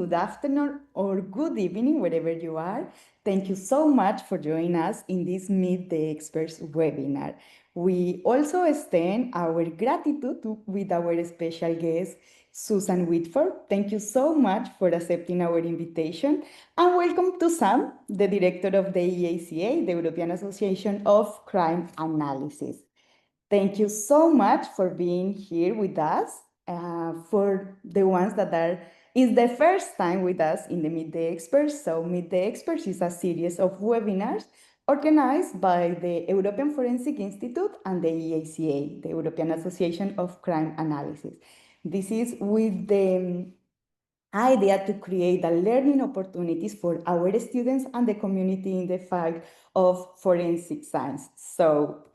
good afternoon, or good evening, wherever you are. Thank you so much for joining us in this Meet the Experts webinar. We also extend our gratitude with our special guest, Susan Whitford. Thank you so much for accepting our invitation. And welcome to Sam, the director of the EACA, the European Association of Crime Analysis. Thank you so much for being here with us. For the ones that is the first time with us in the Meet the Experts. So Meet the Experts is a series of webinars organized by the European Forensic Institute and the EACA, the European Association of Crime Analysis. This is with the idea to create a learning opportunities for our students and the community in the field of forensic science. So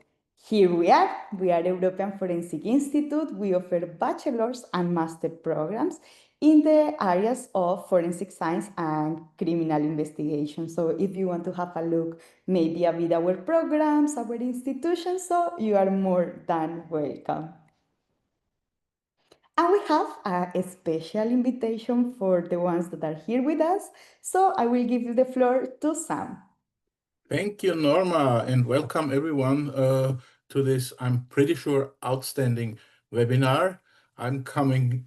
here we are European Forensic Institute. We offer bachelor's and master programs in the areas of forensic science and criminal investigation. So if you want to have a look, maybe a bit our programs, our institutions, so you are more than welcome. And we have a special invitation for the ones that are here with us. So I will give you the floor to Sam. Thank you, Norma, and welcome everyone to this, I'm pretty sure, outstanding webinar. I'm coming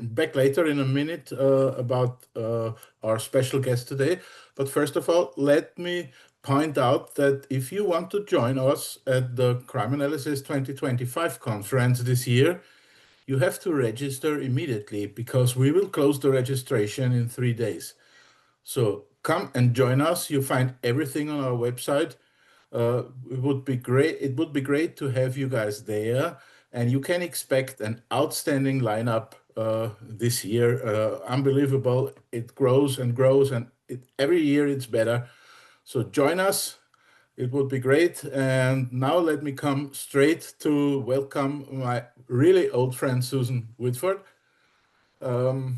back later in a minute about our special guest today. But first of all, let me point out that if you want to join us at the Crime Analysis 2025 conference this year, you have to register immediately because we will close the registration in 3 days. So come and join us. You find everything on our website. It would be great. It would be great to have you guys there, and you can expect an outstanding lineup this year. Unbelievable! It grows and grows, and every year it's better. So join us. It would be great. And now let me come straight to welcome my really old friend, Susan Whitford. To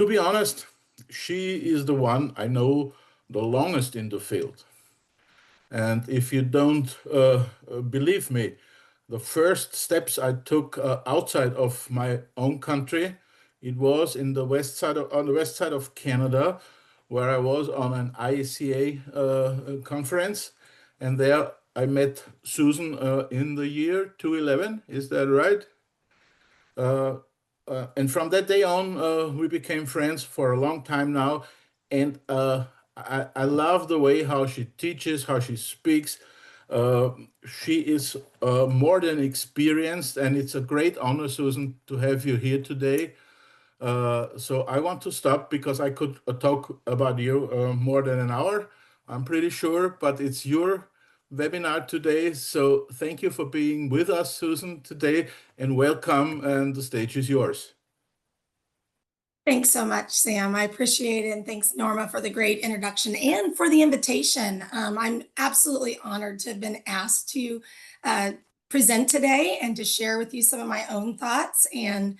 be honest, she is the one I know the longest in the field. And if you don't believe me, the first steps I took outside of my own country, it was in the on the west side of Canada, where I was on an IACA conference, and there I met Susan in the year 2011. Is that right? And from that day on, we became friends for a long time now. And I love the way how she teaches, how she speaks. She is more than experienced, and it's a great honor, Susan, to have you here today. So I want to stop because I could talk about you more than an hour, I'm pretty sure, but it's your webinar today. So thank you for being with us, Susan, today, and welcome, and the stage is yours. Thanks so much, Sam. I appreciate it. And thanks, Norma, for the great introduction and for the invitation. I'm absolutely honored to have been asked to present today and to share with you some of my own thoughts and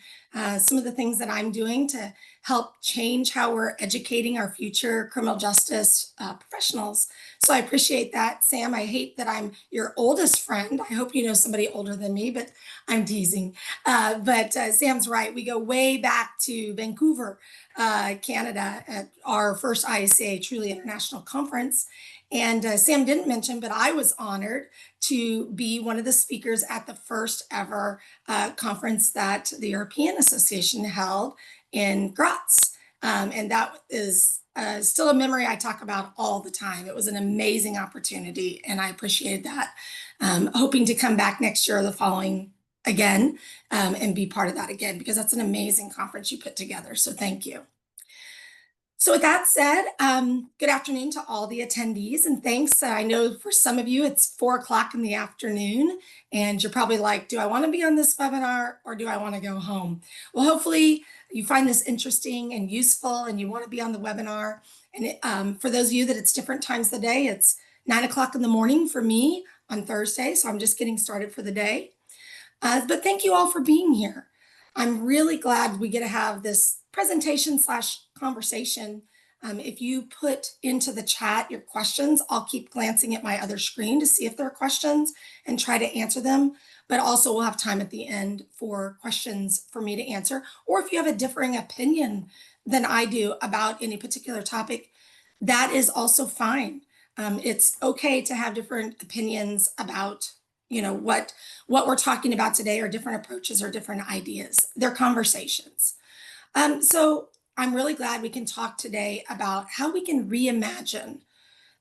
some of the things that I'm doing to help change how we're educating our future criminal justice professionals. So I appreciate that, Sam. I hate that I'm your oldest friend. I hope you know somebody older than me, but I'm teasing. But Sam's right. We go way back to Vancouver, Canada, at our first IACA Truly International Conference. And Sam didn't mention, but I was honored to be one of the speakers at the first ever conference that the European Association held in Graz. And that is still a memory I talk about all the time. It was an amazing opportunity, and I appreciated that. Hoping to come back next year or the following again and be part of that again, because that's an amazing conference you put together. So thank you. So with that said, good afternoon to all the attendees, and thanks. I know for some of you it's 4 o'clock in the afternoon, and you're probably like, do I want to be on this webinar or do I want to go home? Well, hopefully you find this interesting and useful and you want to be on the webinar. And for those of you that it's different times of the day, it's 9 o'clock in the morning for me on Thursday, so I'm just getting started for the day. But thank you all for being here. I'm really glad we get to have this presentation / conversation. If you put into the chat your questions, I'll keep glancing at my other screen to see if there are questions and try to answer them. But also we'll have time at the end for questions for me to answer. Or if you have a differing opinion than I do about any particular topic, that is also fine. It's okay to have different opinions about, what we're talking about today, or different approaches or different ideas. They're conversations. So I'm really glad we can talk today about how we can reimagine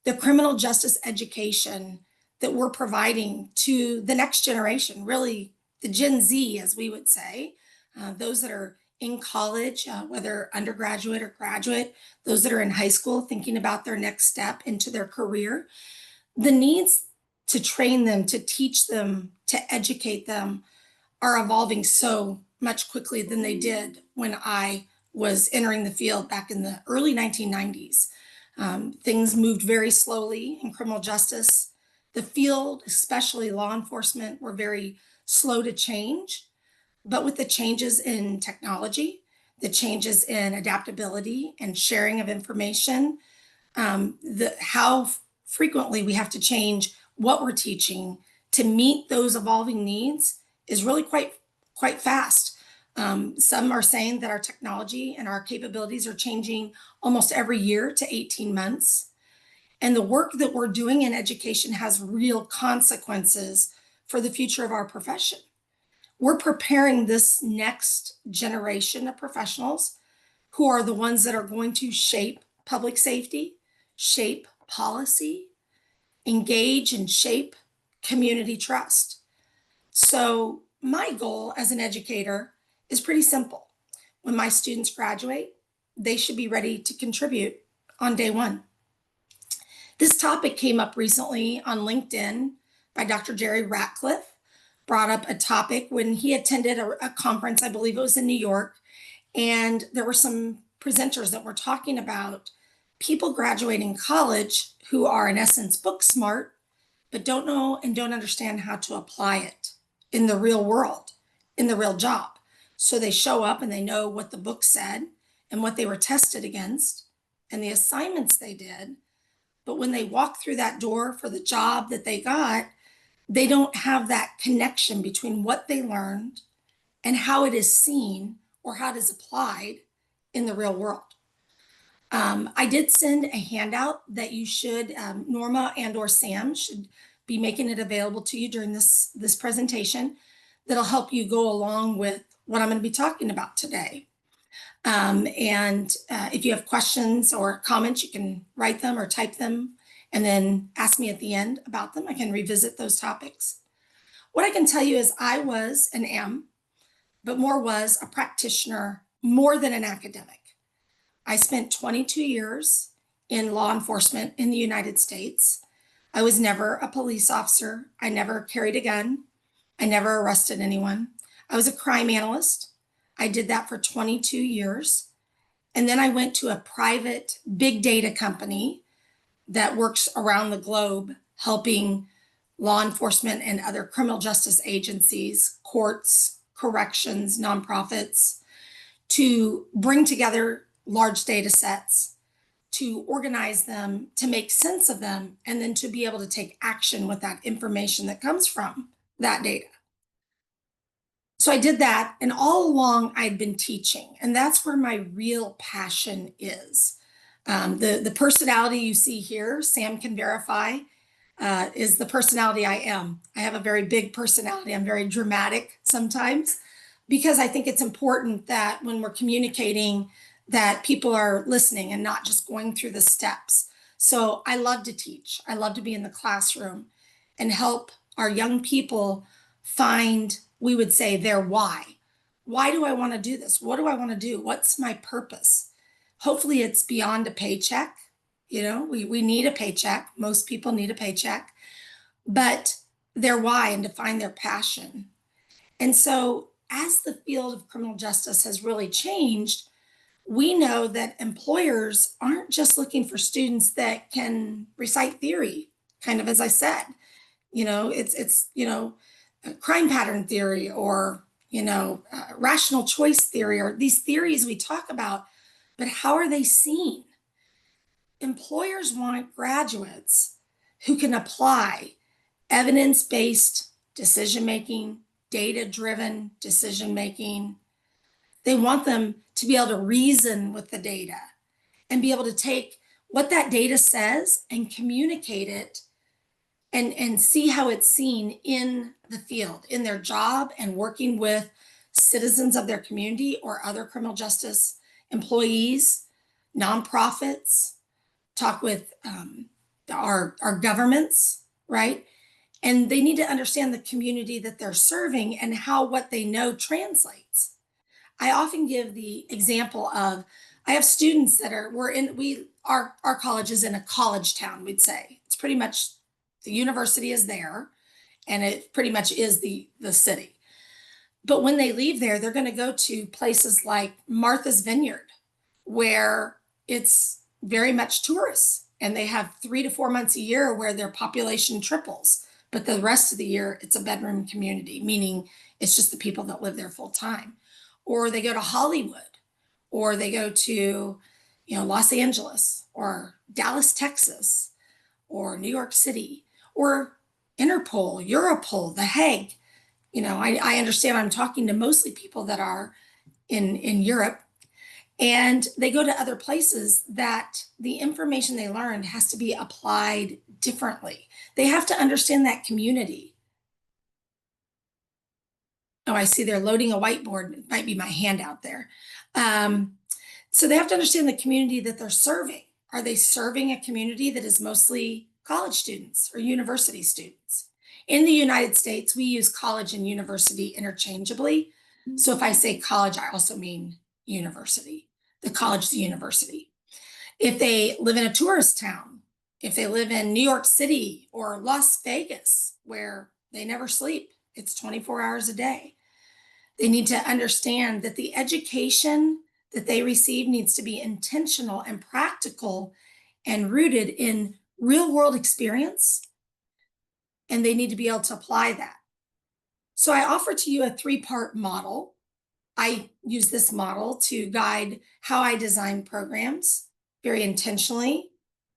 the criminal justice education that we're providing to the next generation, really the Gen Z, as we would say, those that are in college, whether undergraduate or graduate, those that are in high school thinking about their next step into their career. The needs to train them, to teach them, to educate them are evolving so much quickly than they did when I was entering the field back in the early 1990s. Things moved very slowly in criminal justice. The field, especially law enforcement, were very slow to change. But with the changes in technology, the changes in adaptability and sharing of information, how frequently we have to change what we're teaching to meet those evolving needs is really quite fast. Some are saying that our technology and our capabilities are changing almost every year to 18 months. And the work that we're doing in education has real consequences for the future of our profession. We're preparing this next generation of professionals who are the ones that are going to shape public safety, shape policy, engage and shape community trust. So my goal as an educator is pretty simple. When my students graduate, they should be ready to contribute on day one. This topic came up recently on LinkedIn by Dr. Jerry Ratcliffe, brought up a topic when he attended a conference, I believe it was in New York, and there were some presenters that were talking about people graduating college who are in essence book smart, but don't know and don't understand how to apply it in the real world, in the real job. So they show up and they know what the book said and what they were tested against and the assignments they did. But when they walk through that door for the job that they got, they don't have that connection between what they learned and how it is seen or how it is applied in the real world. I did send a handout that you should, Norma and or Sam should be making it available to you during this presentation that'll help you go along with what I'm going to be talking about today. If you have questions or comments, you can write them or type them and then ask me at the end about them. I can revisit those topics. What I can tell you is I was and am, but more was a practitioner more than an academic. I spent 22 years in law enforcement in the United States. I was never a police officer. I never carried a gun. I never arrested anyone. I was a crime analyst. I did that for 22 years. And then I went to a private big data company that works around the globe, helping law enforcement and other criminal justice agencies, courts, corrections, nonprofits, to bring together large data sets, to organize them, to make sense of them, and then to be able to take action with that information that comes from that data. So I did that, and all along I'd been teaching, and that's where my real passion is. The personality you see here, Sam can verify, is the personality I am. I have a very big personality. I'm very dramatic sometimes because I think it's important that when we're communicating that people are listening and not just going through the steps. So I love to teach. I love to be in the classroom and help our young people find, we would say, their why. Why do I want to do this? What do I want to do? What's my purpose? Hopefully it's beyond a paycheck. You know, we need a paycheck. Most people need a paycheck, but their why and to find their passion. And so as the field of criminal justice has really changed, we know that employers aren't just looking for students that can recite theory, kind of as I said, it's crime pattern theory or, rational choice theory or these theories we talk about, but how are they seen? Employers want graduates who can apply evidence-based decision-making, data-driven decision-making, They want them to be able to reason with the data and be able to take what that data says and communicate it and see how it's seen in the field, in their job, and working with citizens of their community or other criminal justice employees, nonprofits, talk with our governments, right? And they need to understand the community that they're serving and how what they know translates. I often give the example of I have students that are our college is in a college town, we'd say. It's pretty much the university is there and it pretty much is the city. But when they leave there, they're going to go to places like Martha's Vineyard, where it's very much tourists, and they have 3 to 4 months a year where their population triples. But the rest of the year, it's a bedroom community, meaning it's just the people that live there full time. Or they go to Hollywood, or they go to, Los Angeles, or Dallas, Texas, or New York City, or Interpol, Europol, The Hague. I understand I'm talking to mostly people that are in Europe, and they go to other places that the information they learned has to be applied differently. They have to understand that community. Oh, I see they're loading a whiteboard. It might be my handout there. So they have to understand the community that they're serving. Are they serving a community that is mostly college students or university students? In the United States, we use college and university interchangeably. So if I say college, I also mean university, the college, the university. If they live in a tourist town, if they live in New York City or Las Vegas, where they never sleep, it's 24 hours a day, they need to understand that the education that they receive needs to be intentional and practical and rooted in real world experience, and they need to be able to apply that. So I offer to you a 3-part model. I use this model to guide how I design programs very intentionally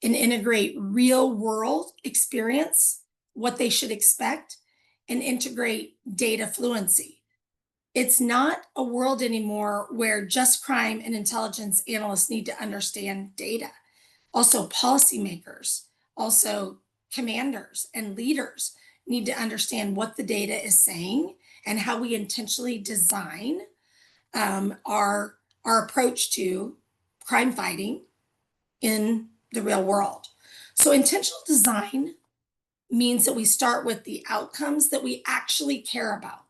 and integrate real world experience, what they should expect, and integrate data fluency. It's not a world anymore where just crime and intelligence analysts need to understand data. Also, policymakers, also commanders and leaders need to understand what the data is saying and how we intentionally design our approach to crime fighting in the real world. So intentional design means that we start with the outcomes that we actually care about.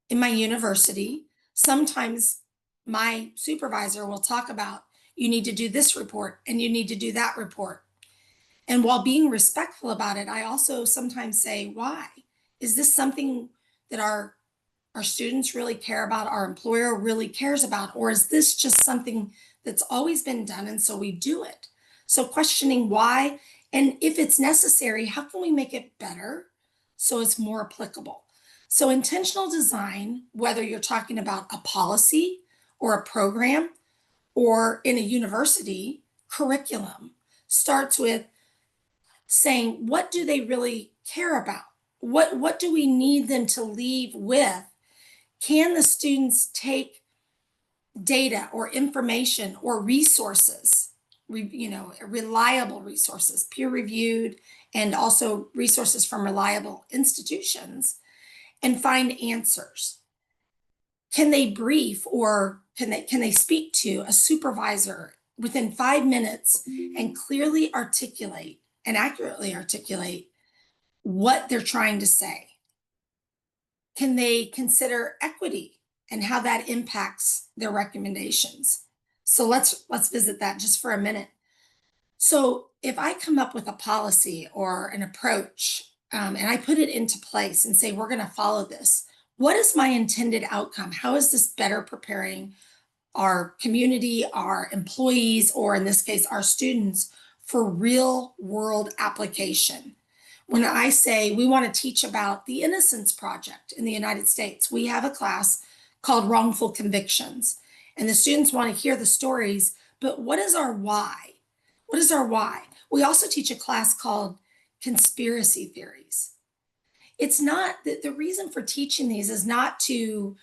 In my university, sometimes my supervisor will talk about, you need to do this report and you need to do that report. And while being respectful about it, I also sometimes say, why? Is this something that our students really care about, our employer really cares about, or is this just something that's always been done and so we do it? So questioning why, and if it's necessary, how can we make it better so it's more applicable? So intentional design, whether you're talking about a policy or a program or in a university curriculum, starts with saying, what do they really care about? What do we need them to leave with? Can the students take data or information or resources, reliable resources, peer-reviewed, and also resources from reliable institutions, and find answers? Can they brief or can they speak to a supervisor within 5 minutes and clearly articulate and accurately articulate what they're trying to say? Can they consider equity and how that impacts their recommendations? So let's visit that just for a minute. So if I come up with a policy or an approach and I put it into place and say, we're going to follow this, what is my intended outcome? How is this better preparing our community, our employees, or in this case, our students for real world application? When I say we want to teach about the Innocence Project in the United States, we have a class called Wrongful Convictions, and the students want to hear the stories, but what is our why? What is our why? We also teach a class called Conspiracy Theories. It's not that the reason for teaching these is not to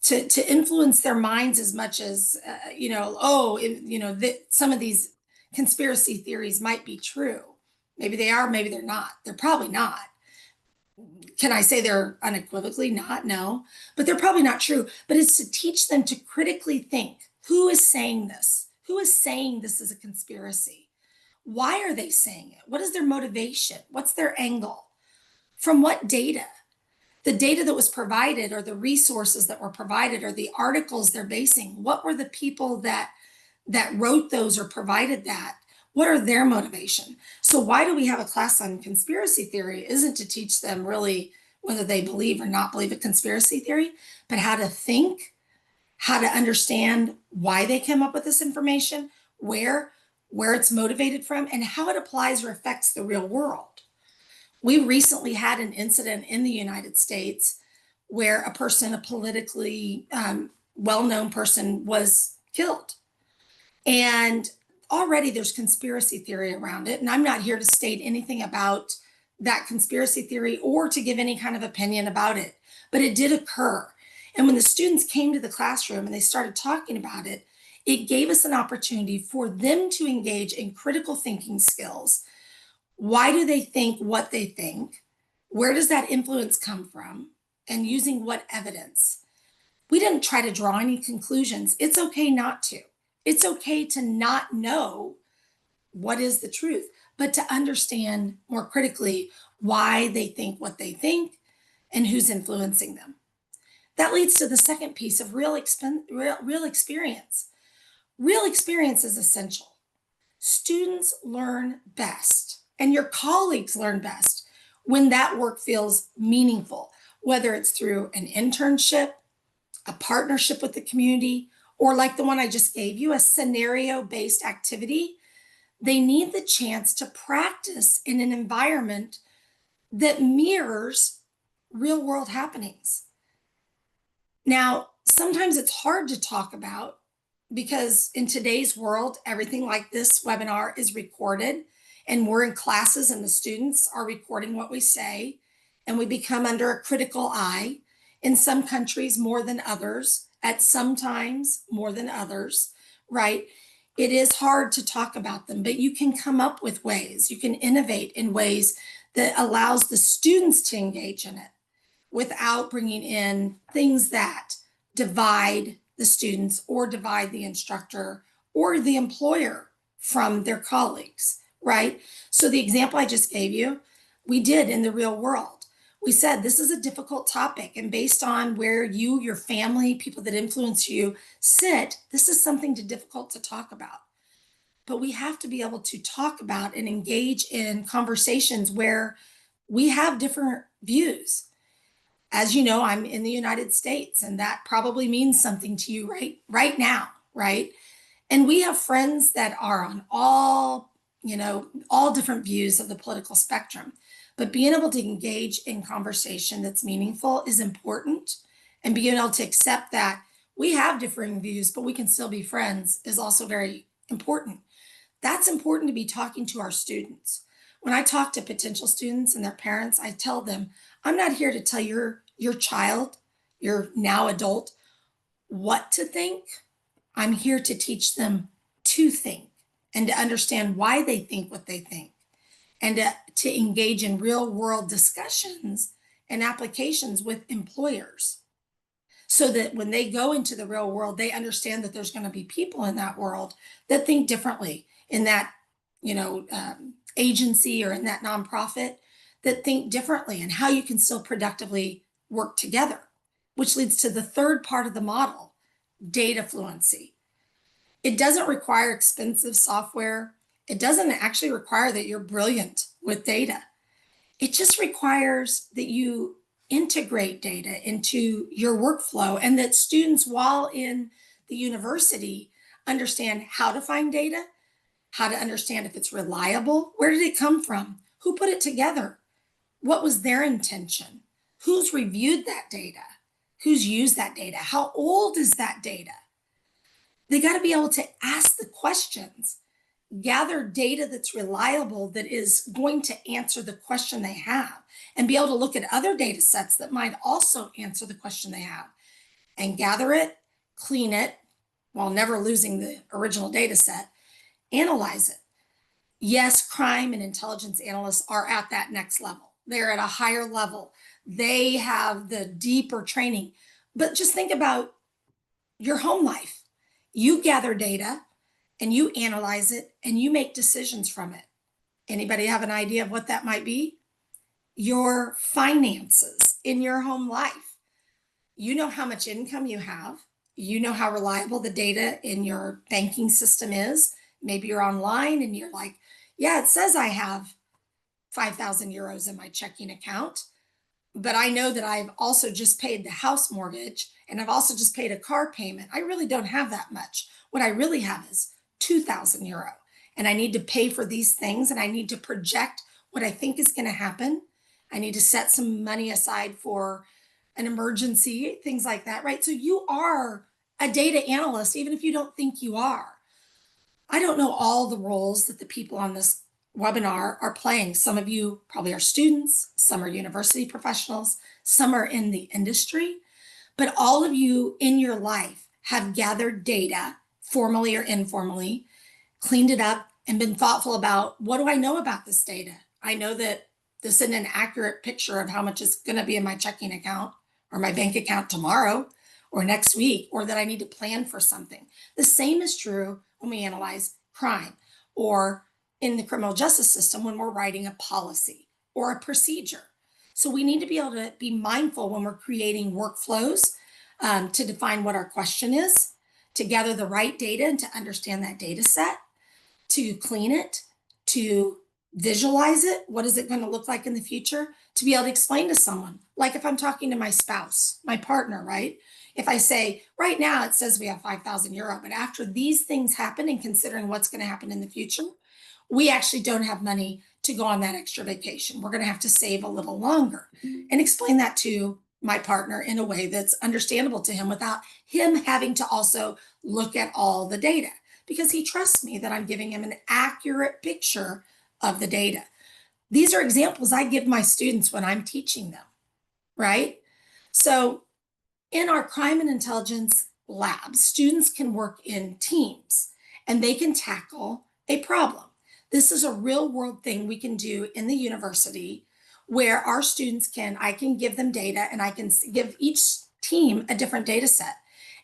to influence their minds as much as, some of these conspiracy theories might be true. Maybe they are, maybe they're not. They're probably not. Can I say they're unequivocally not? No, but they're probably not true. But it's to teach them to critically think, who is saying this? Who is saying this is a conspiracy? Why are they saying it? What is their motivation? What's their angle? From what data? The data that was provided, or the resources that were provided, or the articles they're basing, what were the people that wrote those or provided that? What are their motivation? So why do we have a class on conspiracy theory? Isn't to teach them really whether they believe or not believe a conspiracy theory, but how to think, how to understand why they came up with this information, where it's motivated from, and how it applies or affects the real world. We recently had an incident in the United States where a politically well-known person was killed. And already there's conspiracy theory around it. And I'm not here to state anything about that conspiracy theory or to give any kind of opinion about it, but it did occur. And when the students came to the classroom and they started talking about it, it gave us an opportunity for them to engage in critical thinking skills. Why do they think what they think? Where does that influence come from? And using what evidence? We didn't try to draw any conclusions. It's okay not to. It's okay to not know what is the truth, but to understand more critically why they think what they think and who's influencing them. That leads to the second piece of real experience. Real experience is essential. Students learn best, and your colleagues learn best when that work feels meaningful, whether it's through an internship, a partnership with the community, or like the one I just gave you, a scenario-based activity. They need the chance to practice in an environment that mirrors real-world happenings. Now, sometimes it's hard to talk about because in today's world, everything like this webinar is recorded, and we're in classes and the students are recording what we say, and we become under a critical eye, in some countries more than others, at some times more than others, right? It is hard to talk about them, but you can come up with ways, you can innovate in ways that allows the students to engage in it without bringing in things that divide the students or divide the instructor or the employer from their colleagues, right? So the example I just gave you, we did in the real world. We said, this is a difficult topic, and based on where you, your family, people that influence you sit, this is something difficult to talk about. But we have to be able to talk about and engage in conversations where we have different views. As you know, I'm in the United States, and that probably means something to you right now, right? And we have friends that are on all different views of the political spectrum. But being able to engage in conversation that's meaningful is important, and being able to accept that we have differing views, but we can still be friends is also very important. That's important to be talking to our students. When I talk to potential students and their parents, I tell them, I'm not here to tell your child, your now adult, what to think. I'm here to teach them to think and to understand why they think what they think, and to engage in real world discussions and applications with employers, so that when they go into the real world, they understand that there's going to be people in that world that think differently, in that agency or in that nonprofit, that think differently, and how you can still productively work together, which leads to the third part of the model, data fluency. It doesn't require expensive software. It doesn't actually require that you're brilliant with data. It just requires that you integrate data into your workflow, and that students, while in the university, understand how to find data, how to understand if it's reliable, where did it come from, who put it together, what was their intention, who's reviewed that data, who's used that data, how old is that data. They got to be able to ask the questions, gather data that's reliable, that is going to answer the question they have, and be able to look at other data sets that might also answer the question they have. and gather it, clean it, while never losing the original data set, analyze it. Yes, crime and intelligence analysts are at that next level. They're at a higher level. They have the deeper training. But just think about your home life. You gather data and you analyze it and you make decisions from it. Anybody have an idea of what that might be? Your finances in your home life. You know how much income you have. You know how reliable the data in your banking system is. Maybe you're online and you're like, yeah, it says I have 5,000 euros in my checking account, but I know that I've also just paid the house mortgage and I've also just paid a car payment. I really don't have that much. What I really have is 2,000 euro. And I need to pay for these things and I need to project what I think is going to happen. I need to set some money aside for an emergency, things like that, right? So you are a data analyst, even if you don't think you are. I don't know all the roles that the people on this webinar are playing. Some of you probably are students, some are university professionals, some are in the industry, but all of you in your life have gathered data, formally or informally, cleaned it up, and been thoughtful about, what do I know about this data? I know that this isn't an accurate picture of how much is going to be in my checking account or my bank account tomorrow or next week, or that I need to plan for something. The same is true when we analyze crime, or in the criminal justice system when we're writing a policy or a procedure. So we need to be able to be mindful when we're creating workflows to define what our question is, to gather the right data and to understand that data set, to clean it, to visualize it. What is it going to look like in the future? To be able to explain to someone, like if I'm talking to my spouse, my partner, right? If I say, right now it says we have 5,000 euro, but after these things happen and considering what's going to happen in the future, we actually don't have money to go on that extra vacation. We're going to have to save a little longer, and explain that to my partner in a way that's understandable to him without him having to also look at all the data, because he trusts me that I'm giving him an accurate picture of the data. These are examples I give my students when I'm teaching them, right? So in our crime and intelligence labs, students can work in teams and they can tackle a problem. This is a real world thing we can do in the university where our students I can give them data and I can give each team a different data set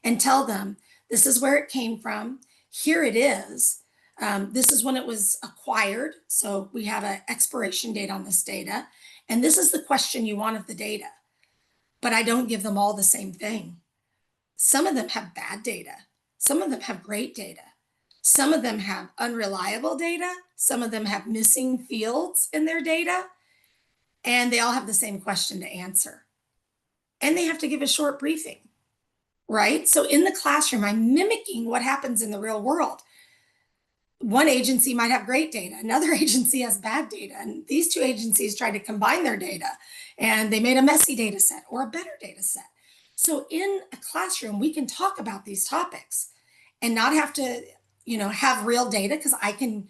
and tell them, this is where it came from. Here it is. This is when it was acquired. So we have an expiration date on this data. And this is the question you want of the data. But I don't give them all the same thing. Some of them have bad data. Some of them have great data. Some of them have unreliable data. Some of them have missing fields in their data. And they all have the same question to answer. And they have to give a short briefing, right? So in the classroom, I'm mimicking what happens in the real world. One agency might have great data, another agency has bad data, and these two agencies tried to combine their data and they made a messy data set or a better data set. So in a classroom, we can talk about these topics and not have to, have real data, because I can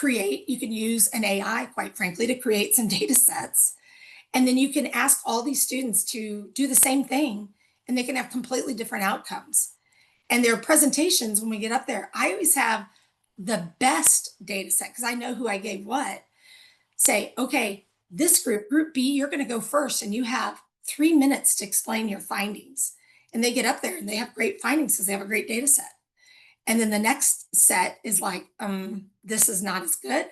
you can use an AI, quite frankly, to create some data sets. And then you can ask all these students to do the same thing and they can have completely different outcomes. And their presentations, when we get up there, I always have the best data set, because I know who I gave what, say, okay, this group B, you're going to go first and you have 3 minutes to explain your findings. And they get up there and they have great findings because they have a great data set. And then the next set is like, this is not as good,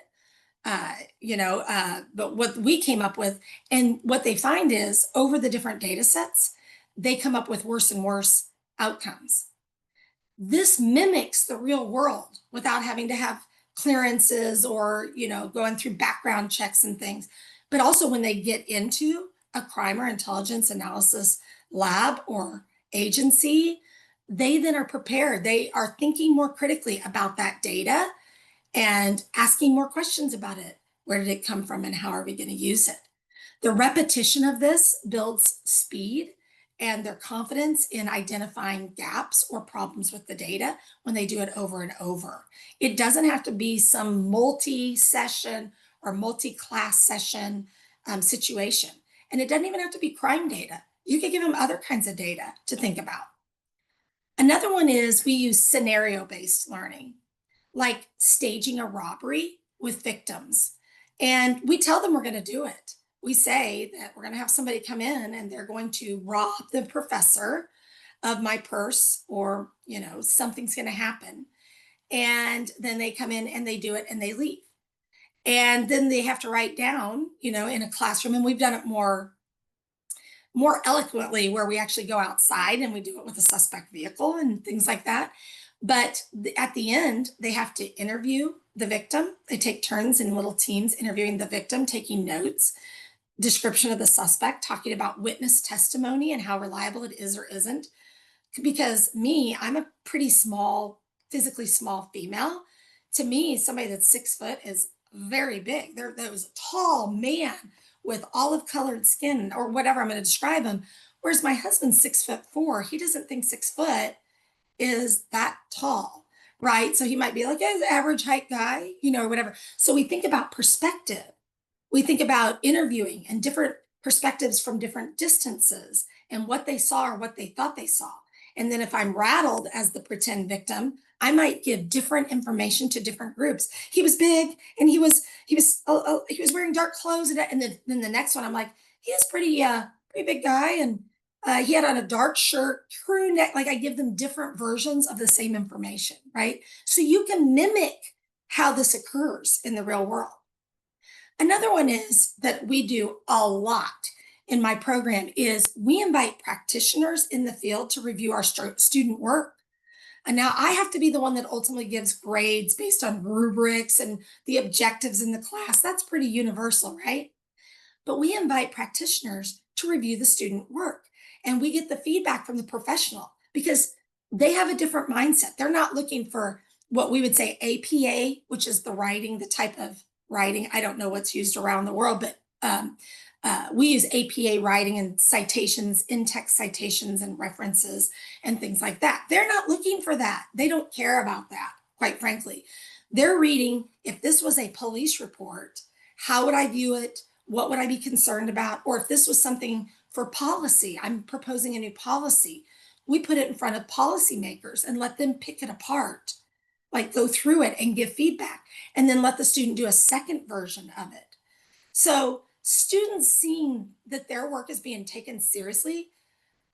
but what we came up with, and what they find is over the different data sets, they come up with worse and worse outcomes. This mimics the real world without having to have clearances or, going through background checks and things. But also when they get into a crime or intelligence analysis lab or agency, they then are prepared. They are thinking more critically about that data and asking more questions about it. Where did it come from and how are we going to use it? The repetition of this builds speed and their confidence in identifying gaps or problems with the data when they do it over and over. It doesn't have to be some multi-session or multi-class session situation. And it doesn't even have to be crime data. You could give them other kinds of data to think about. Another one is we use scenario-based learning, like staging a robbery with victims. And we tell them we're going to do it. We say that we're going to have somebody come in and they're going to rob the professor of my purse, or, something's going to happen. And then they come in and they do it and they leave. And then they have to write down, in a classroom. And we've done it more eloquently, where we actually go outside and we do it with a suspect vehicle and things like that. But at the end, they have to interview the victim. They take turns in little teams interviewing the victim, taking notes, description of the suspect, talking about witness testimony and how reliable it is or isn't. Because I'm a pretty small, physically small female. To me, somebody that's 6 foot is very big. There was a tall man with olive colored skin, or whatever I'm going to describe him. Whereas my husband's 6'4". He doesn't think 6 foot is that tall, right? So he might be like an average height guy, or whatever. So we think about perspective. We think about interviewing and different perspectives from different distances and what they saw or what they thought they saw. And then if I'm rattled as the pretend victim, I might give different information to different groups. He was big and he was wearing dark clothes, and then the next one I'm like, he is pretty big guy, and he had on a dark shirt, crew neck. Like, I give them different versions of the same information, right? So you can mimic how this occurs in the real world. Another one is that we do a lot in my program is we invite practitioners in the field to review our student work. And now I have to be the one that ultimately gives grades based on rubrics and the objectives in the class. That's pretty universal, right? But we invite practitioners to review the student work, and we get the feedback from the professional, because they have a different mindset. They're not looking for what we would say APA, which is the writing, the type of writing. I don't know what's used around the world, but we use APA writing and citations, in-text citations and references and things like that. They're not looking for that. They don't care about that, quite frankly. They're reading, if this was a police report, how would I view it? What would I be concerned about? Or if this was something for policy, I'm proposing a new policy, we put it in front of policymakers and let them pick it apart, like go through it and give feedback, and then let the student do a second version of it. So students seeing that their work is being taken seriously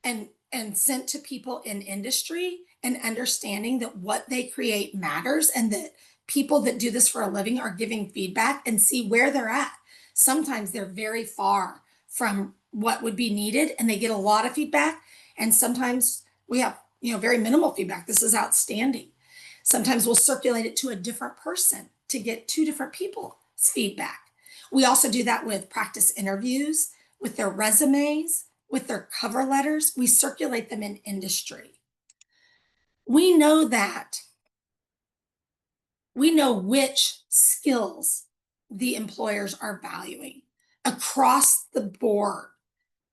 and sent to people in industry, and understanding that what they create matters, and that people that do this for a living are giving feedback and see where they're at. Sometimes they're very far from what would be needed and they get a lot of feedback. And sometimes we have, very minimal feedback. This is outstanding. Sometimes we'll circulate it to a different person to get 2 different people's feedback. We also do that with practice interviews, with their resumes, with their cover letters. We circulate them in industry. We know which skills the employers are valuing across the board.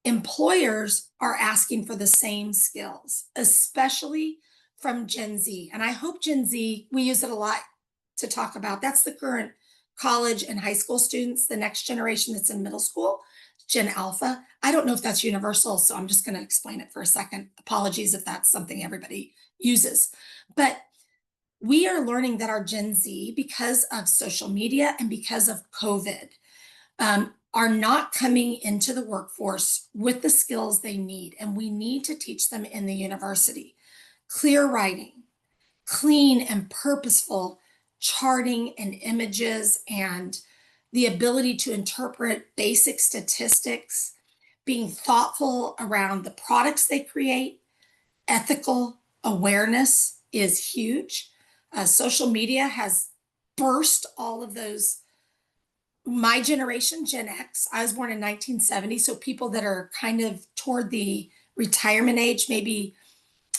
Employers are asking for the same skills, especially from Gen Z. And I hope Gen Z, we use it a lot to talk about. That's the current college and high school students, the next generation that's in middle school, Gen Alpha. I don't know if that's universal, so I'm just going to explain it for a second. Apologies if that's something everybody uses. But we are learning that our Gen Z, because of social media and because of COVID, are not coming into the workforce with the skills they need. And we need to teach them in the university. Clear writing, clean and purposeful charting and images, and the ability to interpret basic statistics, being thoughtful around the products they create. Ethical awareness is huge. Social media has burst all of those. My generation, Gen X, I was born in 1970, so people that are kind of toward the retirement age, maybe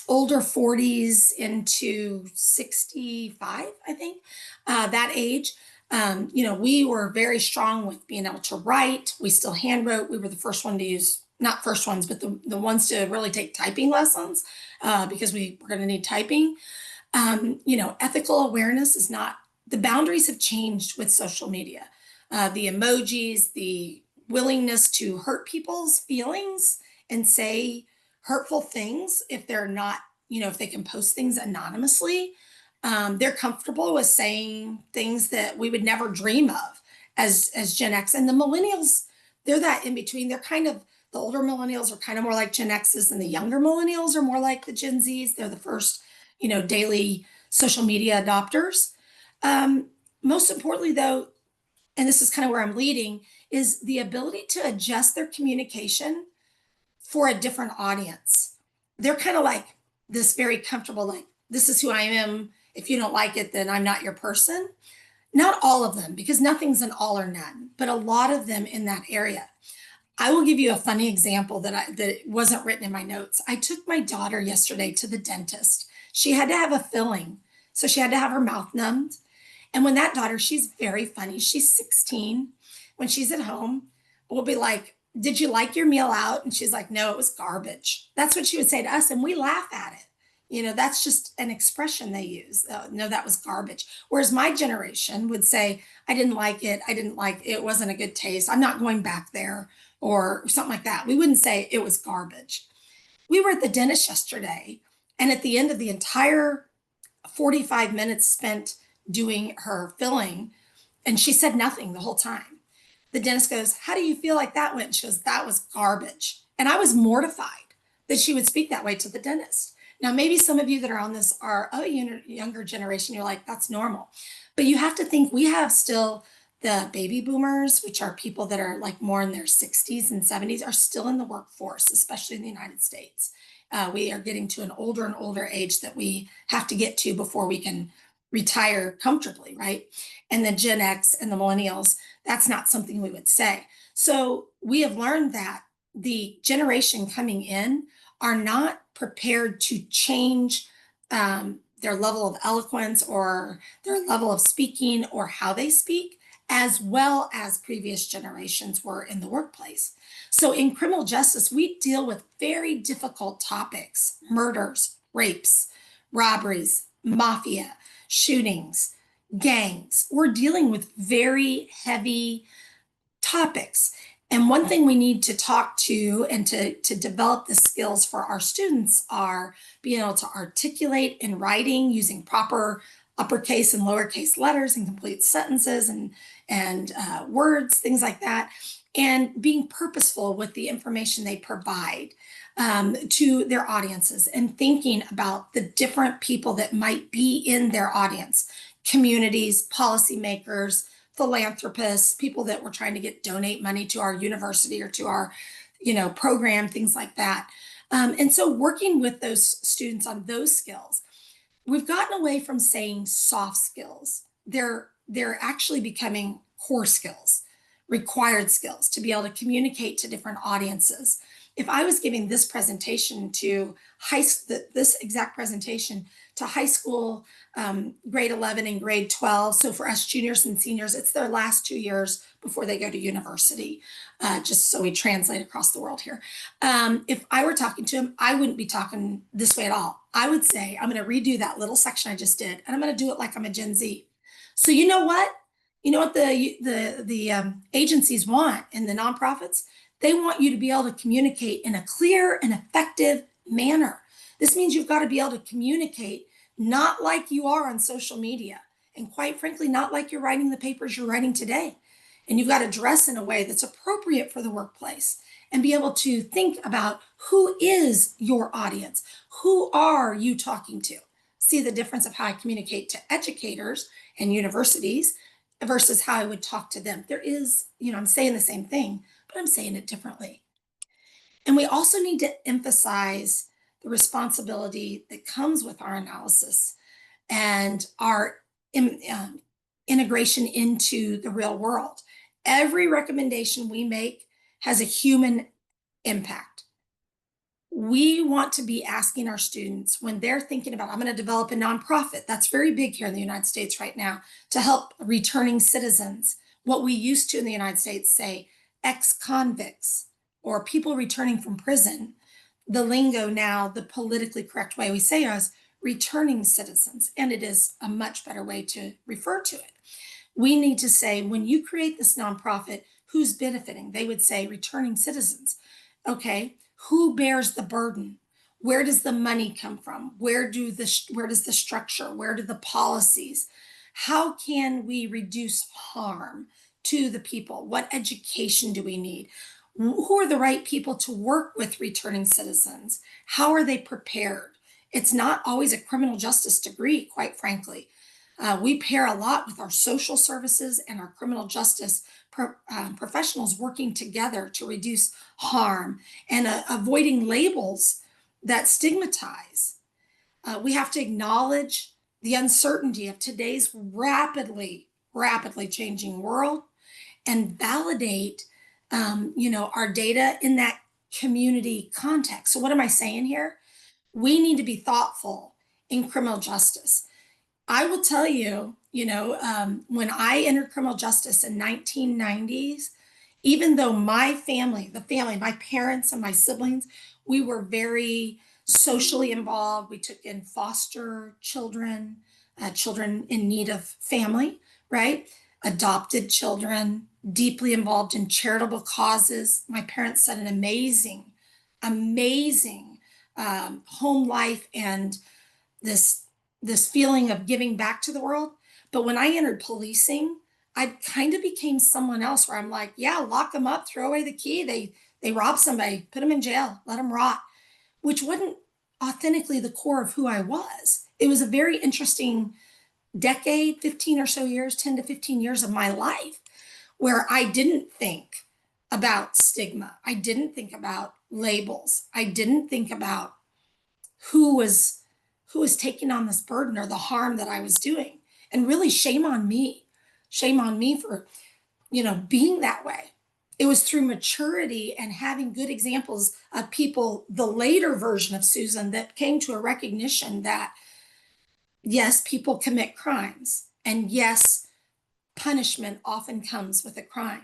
older 40s into 65, I think, that age. We were very strong with being able to write. We still hand wrote. We were the first one to use, not first ones, but the ones to really take typing lessons, because we were going to need typing. Ethical awareness is not, the boundaries have changed with social media. The emojis, the willingness to hurt people's feelings and say hurtful things if they're not, if they can post things anonymously, they're comfortable with saying things that we would never dream of as Gen X. And the millennials, they're that in between. They're kind of, the older millennials are kind of more like Gen X's, and the younger millennials are more like the Gen Zs. They're the first, daily social media adopters. Most importantly, though, and this is kind of where I'm leading, is the ability to adjust their communication for a different audience. They're kind of like this very comfortable, like, this is who I am. If you don't like it, then I'm not your person. Not all of them, because nothing's an all or none, but a lot of them in that area. I will give you a funny example that wasn't written in my notes. I took my daughter yesterday to the dentist. She had to have a filling, so she had to have her mouth numbed. And when that daughter, she's very funny. She's 16. When she's at home, we'll be like, did you like your meal out? And she's like, no, it was garbage. That's what she would say to us. And we laugh at it. That's just an expression they use. No, that was garbage. Whereas my generation would say, I didn't like it. It wasn't a good taste. I'm not going back there, or something like that. We wouldn't say it was garbage. We were at the dentist yesterday, and at the end of the entire 45 minutes spent doing her filling, and she said nothing the whole time. The dentist goes, how do you feel like that went? She goes, that was garbage. And I was mortified that she would speak that way to the dentist. Now, maybe some of you that are on this are a younger generation. You're like, that's normal. But you have to think we have still the baby boomers, which are people that are like more in their 60s and 70s, are still in the workforce, especially in the United States. We are getting to an older and older age that we have to get to before we can retire comfortably, right? And the Gen X and the millennials, that's not something we would say. So we have learned that the generation coming in are not prepared to change their level of eloquence or their level of speaking or how they speak, as well as previous generations were in the workplace. So in criminal justice, we deal with very difficult topics: murders, rapes, robberies, mafia, shootings, gangs. We're dealing with very heavy topics. And one thing we need to talk to and to develop the skills for our students are being able to articulate in writing using proper uppercase and lowercase letters and complete sentences and words, things like that, and being purposeful with the information they provide to their audiences, and thinking about the different people that might be in their audience: communities, policymakers, philanthropists, people that were trying to donate money to our university or to our, program, things like that. And so working with those students on those skills, we've gotten away from saying soft skills. They're actually becoming core skills, required skills to be able to communicate to different audiences. If I was giving this presentation to this exact presentation to high school, grade 11 and grade 12. So for us juniors and seniors, it's their last 2 years before they go to university, just so we translate across the world here. If I were talking to them, I wouldn't be talking this way at all. I would say, I'm going to redo that little section I just did, and I'm going to do it like I'm a Gen Z. So you know what? You know what the agencies want, and the nonprofits? They want you to be able to communicate in a clear and effective manner. This means you've got to be able to communicate not like you are on social media, and quite frankly, not like you're writing the papers you're writing today. And you've got to dress in a way that's appropriate for the workplace, and be able to think about who is your audience. Who are you talking to? See the difference of how I communicate to educators and universities versus how I would talk to them. There is, I'm saying the same thing, but I'm saying it differently. And we also need to emphasize the responsibility that comes with our analysis and our integration into the real world. Every recommendation we make has a human impact. We want to be asking our students, when they're thinking about, I'm going to develop a nonprofit, that's very big here in the United States right now, to help returning citizens. What we used to in the United States say ex-convicts or people returning from prison. The lingo now, the politically correct way we say is returning citizens, and it is a much better way to refer to it. We need to say, when you create this nonprofit, who's benefiting? They would say returning citizens. Okay, who bears the burden? Where does the money come from? Where does the structure? Where do the policies? How can we reduce harm to the people? What education do we need? Who are the right people to work with returning citizens? How are they prepared? It's not always a criminal justice degree, quite frankly. We pair a lot with our social services and our criminal justice professionals working together to reduce harm and avoiding labels that stigmatize. We have to acknowledge the uncertainty of today's rapidly changing world and validate, our data in that community context. So what am I saying here? We need to be thoughtful in criminal justice. I will tell you, when I entered criminal justice in 1990s, even though my family, my parents and my siblings, we were very socially involved. We took in foster children, children in need of family, right? Adopted children, deeply involved in charitable causes. My parents set an amazing home life and this feeling of giving back to the world. But when I entered policing, I kind of became someone else where I'm like, yeah, lock them up, throw away the key. They robbed somebody, put them in jail, let them rot, which wasn't authentically the core of who I was. It was a very interesting decade, 15 or so years, 10 to 15 years of my life where I didn't think about stigma. I didn't think about labels. I didn't think about who was taking on this burden or the harm that I was doing. And really shame on me for, being that way. It was through maturity and having good examples of people, the later version of Susan, that came to a recognition that yes, people commit crimes, and yes, punishment often comes with a crime,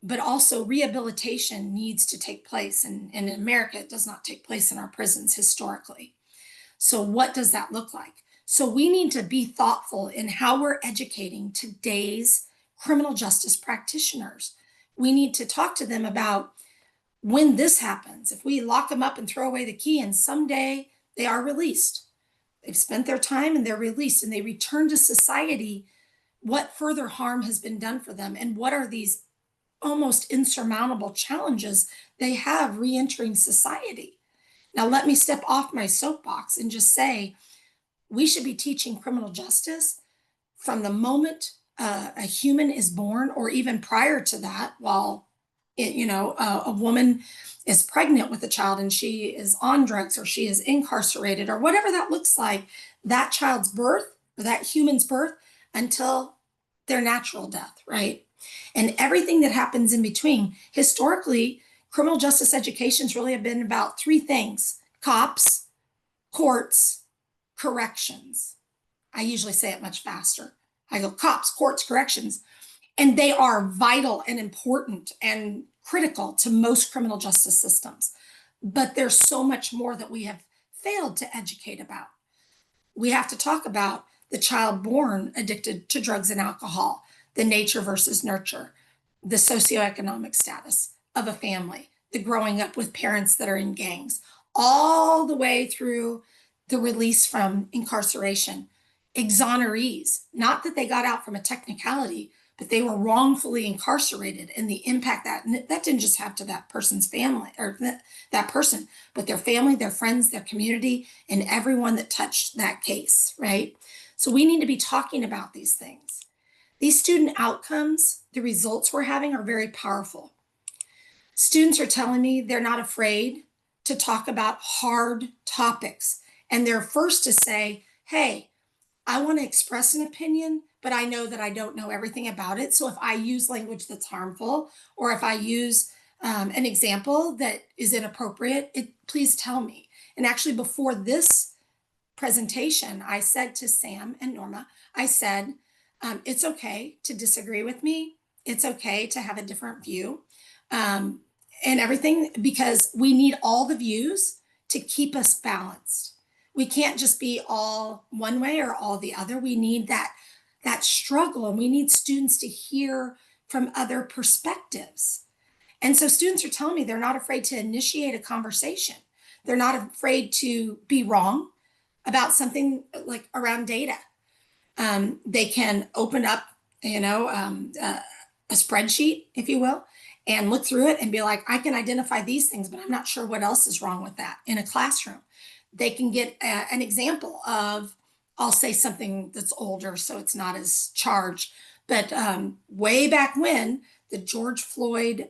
but also rehabilitation needs to take place. And in America, it does not take place in our prisons historically. So what does that look like? So we need to be thoughtful in how we're educating today's criminal justice practitioners. We need to talk to them about when this happens. If we lock them up and throw away the key and someday they are released, they've spent their time and they're released and they return to society, what further harm has been done for them? And what are these almost insurmountable challenges they have re-entering society? Now, let me step off my soapbox and just say, we should be teaching criminal justice from the moment a human is born, or even prior to that, while a woman is pregnant with a child and she is on drugs or she is incarcerated or whatever that looks like, that child's birth or that human's birth until their natural death, right? And everything that happens in between. Historically, criminal justice educations really have been about three things: cops, courts, corrections. I usually say it much faster. I go cops, courts, corrections. And they are vital and important and critical to most criminal justice systems. But there's so much more that we have failed to educate about. We have to talk about the child born addicted to drugs and alcohol, the nature versus nurture, the socioeconomic status of a family, the growing up with parents that are in gangs, all the way through the release from incarceration, exonerees, not that they got out from a technicality, but they were wrongfully incarcerated, and the impact that didn't just have to that person's family or that person, but their family, their friends, their community, and everyone that touched that case, right? So we need to be talking about these things. These student outcomes, the results we're having, are very powerful. Students are telling me they're not afraid to talk about hard topics, and they're first to say, hey, I want to express an opinion, but I know that I don't know everything about it. So if I use language that's harmful, or if I use an example that is inappropriate, please tell me. And actually, before this presentation, I said to Sam and Norma, I said, it's okay to disagree with me. It's okay to have a different view and everything, because we need all the views to keep us balanced. We can't just be all one way or all the other. We need that struggle, and we need students to hear from other perspectives. And so students are telling me they're not afraid to initiate a conversation. They're not afraid to be wrong about something like around data. They can open up, a spreadsheet, if you will, and look through it and be like, I can identify these things, but I'm not sure what else is wrong with that in a classroom. They can get an example of, I'll say something that's older, so it's not as charged, but way back when, the George Floyd,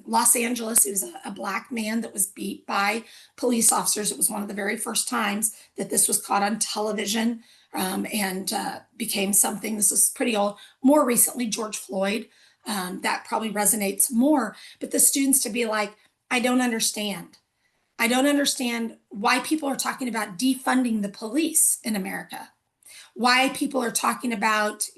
Los Angeles, it was a Black man that was beat by police officers. It was one of the very first times that this was caught on television, and became something. This is pretty old. More recently, George Floyd, that probably resonates more. But the students to be like, I don't understand. I don't understand why people are talking about defunding the police in America, why people are talking about,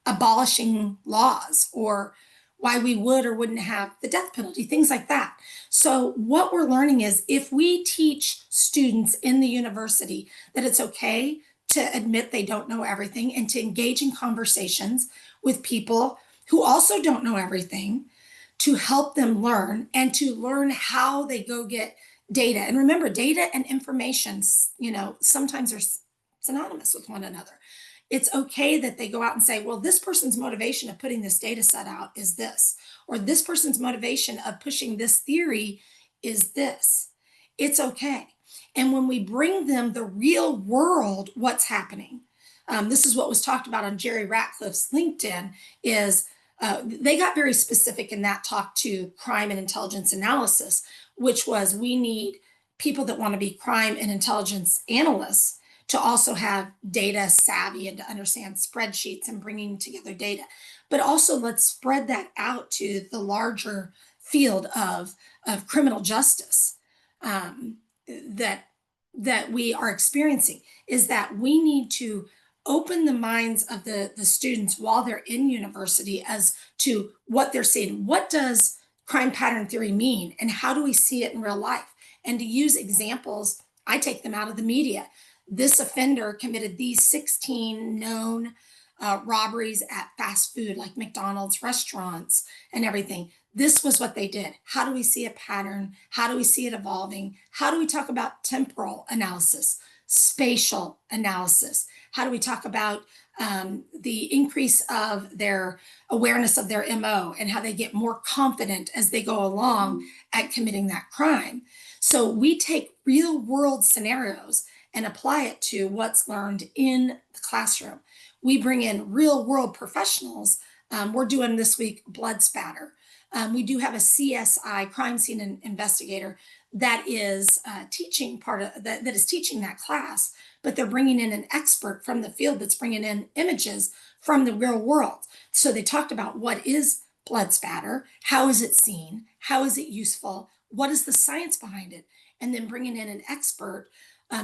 abolishing laws, or why we would or wouldn't have the death penalty, things like that. So what we're learning is, if we teach students in the university that it's okay to admit they don't know everything and to engage in conversations with people who also don't know everything, to help them learn and to learn how they go get data. And remember, data and information, sometimes are synonymous with one another. It's okay that they go out and say, well, this person's motivation of putting this data set out is this, or this person's motivation of pushing this theory is this. It's okay. And when we bring them the real world, what's happening, this is what was talked about on Jerry Ratcliffe's LinkedIn, is they got very specific in that talk to crime and intelligence analysis, which was, we need people that want to be crime and intelligence analysts to also have data savvy and to understand spreadsheets and bringing together data. But also, let's spread that out to the larger field of criminal justice, that we are experiencing, is that we need to open the minds of the students while they're in university as to what they're seeing. What does crime pattern theory mean, and how do we see it in real life? And to use examples, I take them out of the media. This offender committed these 16 known robberies at fast food, like McDonald's restaurants and everything. This was what they did. How do we see a pattern? How do we see it evolving? How do we talk about temporal analysis, spatial analysis? How do we talk about the increase of their awareness of their MO and how they get more confident as they go along at committing that crime? So we take real world scenarios and apply it to what's learned in the classroom. We bring in real world professionals. We're doing this week blood spatter. We do have a CSI, crime scene investigator, that is teaching that is teaching that class, but they're bringing in an expert from the field that's bringing in images from the real world. So they talked about, what is blood spatter? How is it seen? How is it useful? What is the science behind it? And then bringing in an expert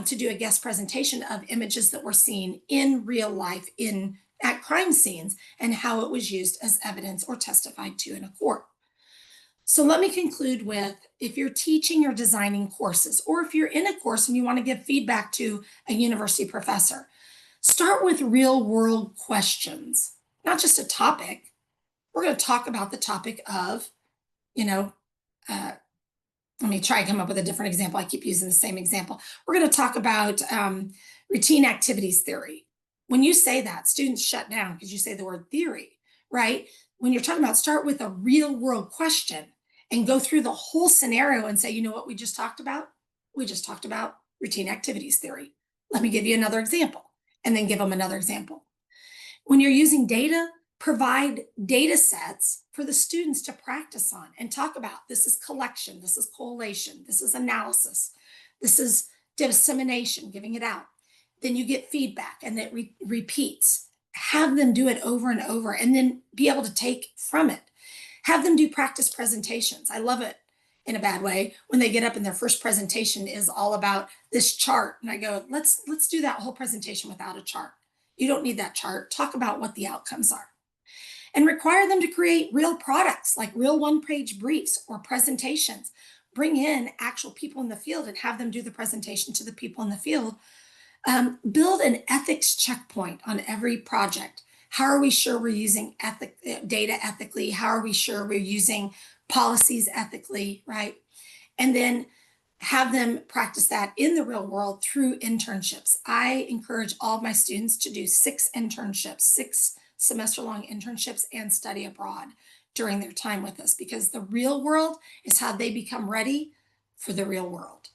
to do a guest presentation of images that were seen in real life at crime scenes and how it was used as evidence or testified to in a court. So let me conclude with, if you're teaching or designing courses, or if you're in a course and you want to give feedback to a university professor, start with real world questions, not just a topic. We're going to talk about the topic of, let me try and come up with a different example. I keep using the same example. We're going to talk about routine activities theory. When you say that, students shut down because you say the word theory, right? When you're talking about, start with a real world question and go through the whole scenario and say, you know what we just talked about? We just talked about routine activities theory. Let me give you another example, and then give them another example. When you're using data, provide data sets for the students to practice on and talk about. This is collection, this is collation, this is analysis, this is dissemination, giving it out. Then you get feedback and it repeats. Have them do it over and over, and then be able to take from it. Have them do practice presentations. I love it in a bad way when they get up and their first presentation is all about this chart. And I go, let's do that whole presentation without a chart. You don't need that chart. Talk about what the outcomes are. And require them to create real products, like real one-page briefs or presentations. Bring in actual people in the field and have them do the presentation to the people in the field. Build an ethics checkpoint on every project. How are we sure we're using data ethically? How are we sure we're using policies ethically, right? And then have them practice that in the real world through internships. I encourage all of my students to do 6 internships, 6 semester-long internships, and study abroad during their time with us, because the real world is how they become ready for the real world.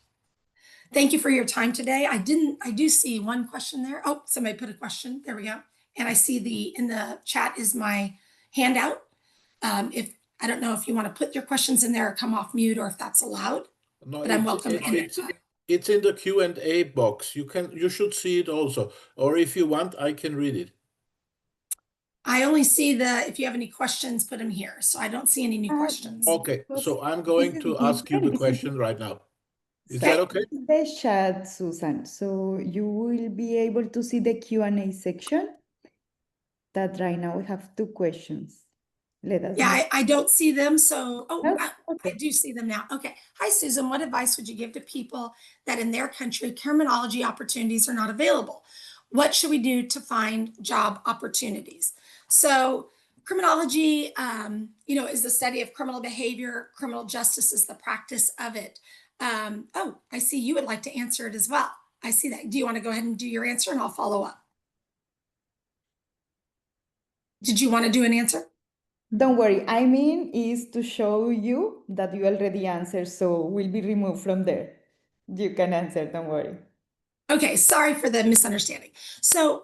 Thank you for your time today. I do see one question there. Oh, somebody put a question. There we go. And I see in the chat is my handout. If I don't know if you want to put your questions in there or come off mute, or if that's allowed. No, but I'm welcome it's in the Q&A box. You should see it also. Or if you want, I can read it. I only see if you have any questions, put them here. So I don't see any new questions. Okay, so I'm going to ask you the question right now. Is that okay? The chat, Susan. So you will be able to see the Q&A section. That right now we have 2 questions. Let us know. I don't see them. So, Okay. I do see them now. Okay. Hi, Susan. What advice would you give to people that in their country criminology opportunities are not available? What should we do to find job opportunities? So criminology, is the study of criminal behavior. Criminal justice is the practice of it. I see you would like to answer it as well. I see that. Do you want to go ahead and do your answer and I'll follow up? Did you want to do an answer? Don't worry. I mean is to show you that you already answered, so we'll be removed from there. You can answer, don't worry. Okay, sorry for the misunderstanding. So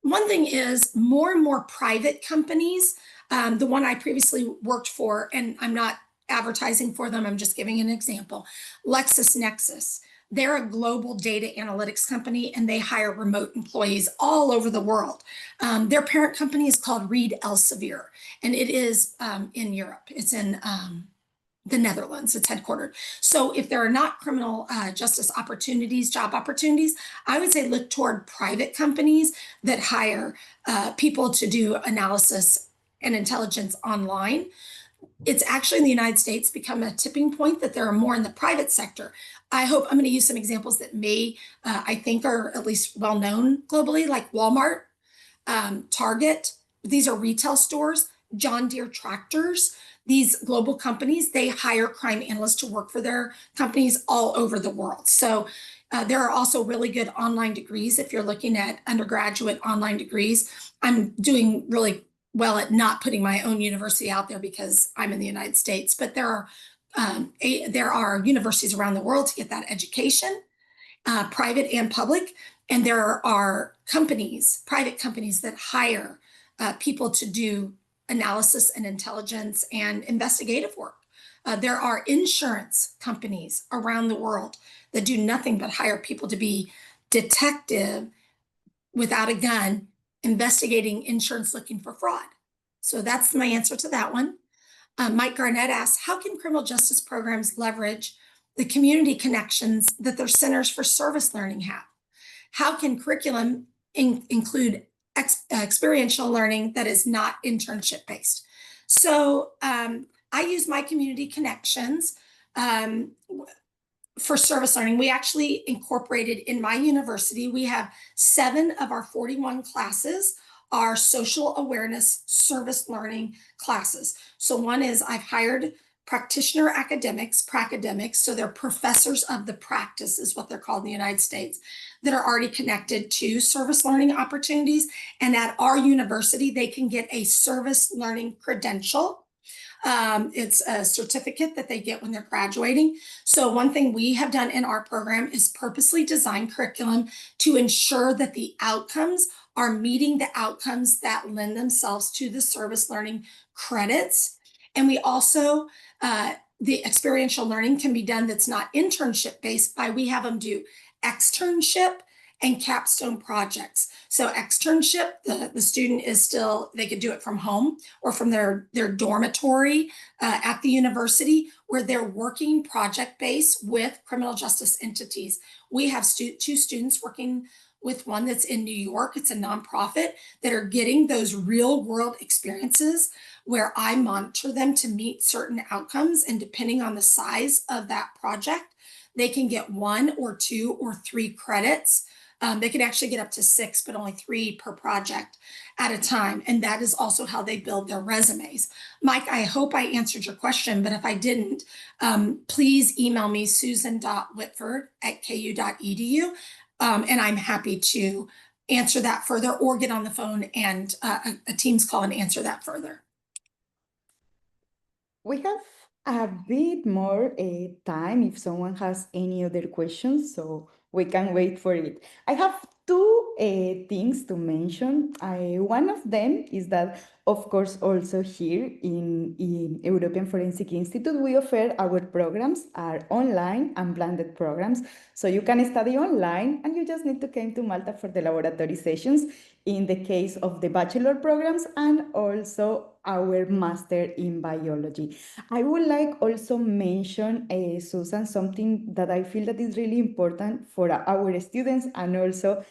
one thing is more and more private companies, the one I previously worked for, and I'm not advertising for them, I'm just giving an example, LexisNexis. They're a global data analytics company and they hire remote employees all over the world. Their parent company is called Reed Elsevier, and it is in Europe. It's in the Netherlands. It's headquartered. So if there are not criminal justice opportunities, job opportunities, I would say look toward private companies that hire people to do analysis and intelligence online. It's actually in the United States become a tipping point that there are more in the private sector. I'm going to use some examples that I think are at least well known globally, like Walmart, Target. These are retail stores, John Deere tractors. These global companies, they hire crime analysts to work for their companies all over the world. So there are also really good online degrees. If you're looking at undergraduate online degrees, I'm doing really well at not putting my own university out there because I'm in the United States, but there are universities around the world to get that education, private and public. And there are private companies that hire people to do analysis and intelligence and investigative work. There are insurance companies around the world that do nothing but hire people to be detective without a gun, investigating insurance looking for fraud. So that's my answer to that one. Mike Garnett asks, how can criminal justice programs leverage the community connections that their centers for service learning have? How can curriculum include experiential learning that is not internship based? So I use my community connections for service learning. We actually incorporated in my university, we have 7 of our 41 classes are social awareness service learning classes. So one is I've hired practitioner academics, pracademics, so they're professors of the practice is what they're called in the United States, that are already connected to service learning opportunities. And at our university, they can get a service learning credential. It's a certificate that they get when they're graduating. So one thing we have done in our program is purposely design curriculum to ensure that the outcomes are meeting the outcomes that lend themselves to the service learning credits. And we also, the experiential learning can be done that's not internship based by we have them do externship and capstone projects. So externship, the student is still, they could do it from home or from their dormitory at the university where they're working project-based with criminal justice entities. We have 2 students working with one that's in New York. It's a nonprofit that are getting those real world experiences where I monitor them to meet certain outcomes. And depending on the size of that project, they can get 1 or 2 or 3 credits They can actually get up to 6, but only 3 per project at a time. And that is also how they build their resumes. Mike, I hope I answered your question, but if I didn't, please email me susan.whitford@ku.edu. And I'm happy to answer that further or get on the phone and a Teams call and answer that further. We have a bit more time if someone has any other questions, so we can wait for it. I have two things to mention. One of them is that, of course, also here in European Forensic Institute, we offer our programs are online and blended programs. So you can study online and you just need to come to Malta for the laboratory sessions in the case of the bachelor programs and also our master in biology. I would like also mention, Susan, something that I feel that is really important for our students and also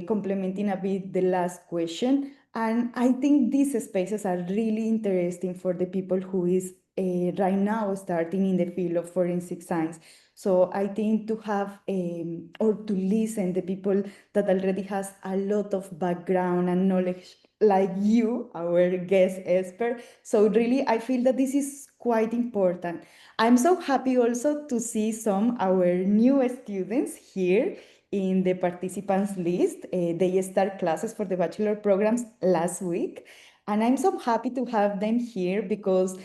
complementing a bit the last question. And I think these spaces are really interesting for the people who is right now starting in the field of forensic science. So I think to have or to listen the people that already has a lot of background and knowledge like you, our guest expert. So really, I feel that this is quite important. I'm so happy also to see some our new students here in the participants list. They start classes for the bachelor programs last week. And I'm so happy to have them here because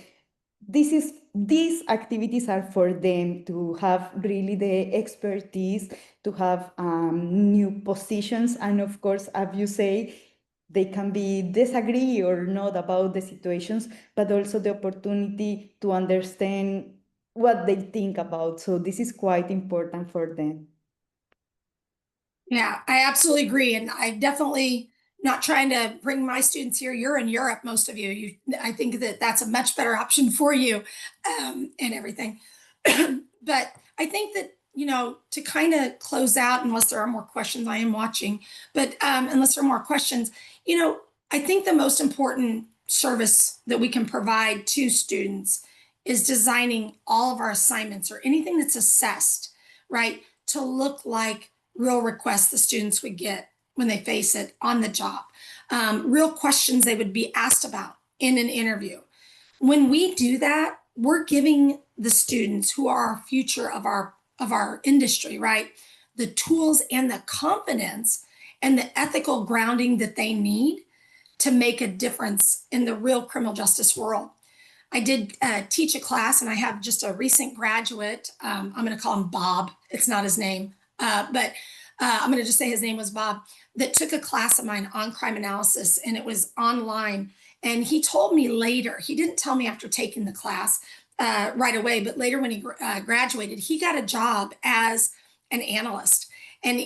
these activities are for them to have really the expertise, to have new positions, and of course, as you say, they can be disagree or not about the situations, but also the opportunity to understand what they think about. So this is quite important for them. Yeah, I absolutely agree. And I definitely not trying to bring my students here. You're in Europe, most of you. I think that that's a much better option for you and everything. But I think that, to kind of close out, unless there are more questions, I am watching, but unless there are more questions, I think the most important service that we can provide to students is designing all of our assignments or anything that's assessed, right, to look like real requests the students would get when they face it on the job, real questions they would be asked about in an interview. When we do that, we're giving the students who are our future of our industry, right, the tools and the confidence and the ethical grounding that they need to make a difference in the real criminal justice world. I did teach a class, and I have just a recent graduate. I'm going to call him Bob. It's not his name, but I'm going to just say his name was Bob, that took a class of mine on crime analysis, and it was online. And he told me later, he didn't tell me after taking the class right away, but later when he graduated, he got a job as an analyst and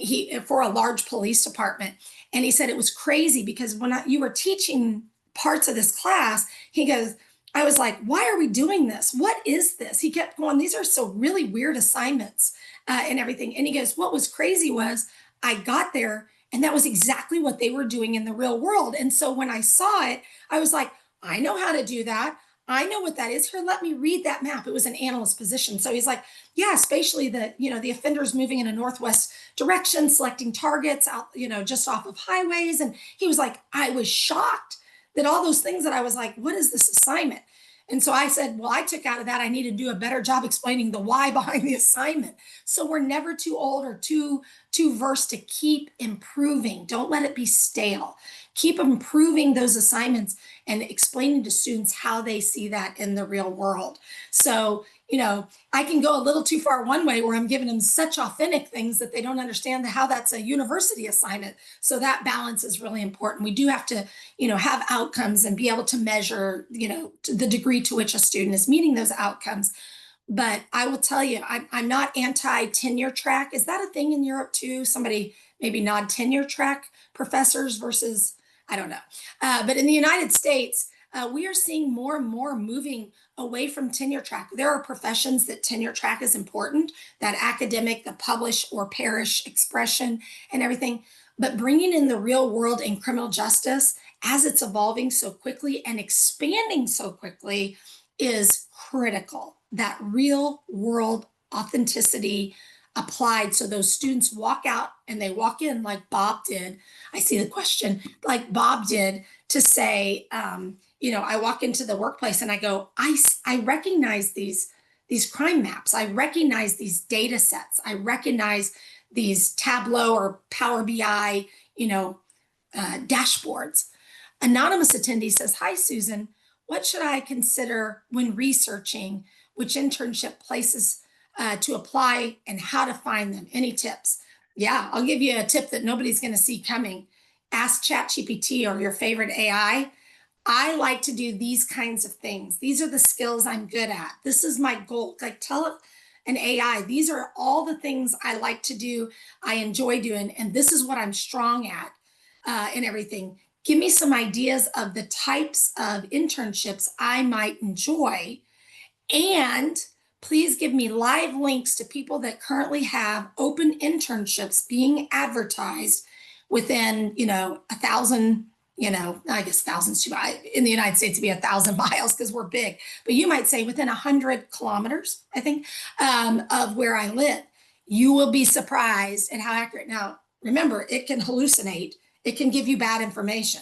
for a large police department. And he said it was crazy because when you were teaching parts of this class, he goes, I was like, why are we doing this? What is this? He kept going, these are so really weird assignments and everything. And he goes, what was crazy was I got there and that was exactly what they were doing in the real world. And so when I saw it, I was like, I know how to do that. I know what that is. Here, let me read that map. It was an analyst position. So he's like, yeah, spatially the offenders moving in a northwest direction, selecting targets out, just off of highways. And he was like, I was shocked that all those things that I was like, what is this assignment? And so I said, well, I took out of that, I need to do a better job explaining the why behind the assignment. So we're never too old or too versed to keep improving. Don't let it be stale. Keep improving those assignments and explaining to students how they see that in the real world. So, I can go a little too far one way where I'm giving them such authentic things that they don't understand how that's a university assignment. So that balance is really important. We do have to, have outcomes and be able to measure, the degree to which a student is meeting those outcomes. But I will tell you, I'm not anti-tenure track. Is that a thing in Europe too? Somebody maybe nod tenure track professors versus, I don't know. But in the United States, we are seeing more and more moving away from tenure track. There are professions that tenure track is important, that academic, the publish or perish expression and everything. But bringing in the real world in criminal justice as it's evolving so quickly and expanding so quickly is critical. That real world authenticity, applied. So those students walk out and they walk in like Bob did. I see the question, like Bob did, to say, I walk into the workplace and I go, I recognize these crime maps. I recognize these data sets. I recognize these Tableau or Power BI, dashboards. Anonymous attendee says, "Hi, Susan. What should I consider when researching which internship places to apply and how to find them? Any tips?" Yeah, I'll give you a tip that nobody's going to see coming. Ask ChatGPT or your favorite AI. I like to do these kinds of things. These are the skills I'm good at. This is my goal. Like, tell an AI, these are all the things I like to do, I enjoy doing, and this is what I'm strong at, and everything. Give me some ideas of the types of internships I might enjoy, and please give me live links to people that currently have open internships being advertised within, 1,000, I guess thousands too. In the United States, it'd be 1,000 miles because we're big, but you might say within 100 kilometers, I think, of where I live. You will be surprised at how accurate. Now, remember, it can hallucinate. It can give you bad information.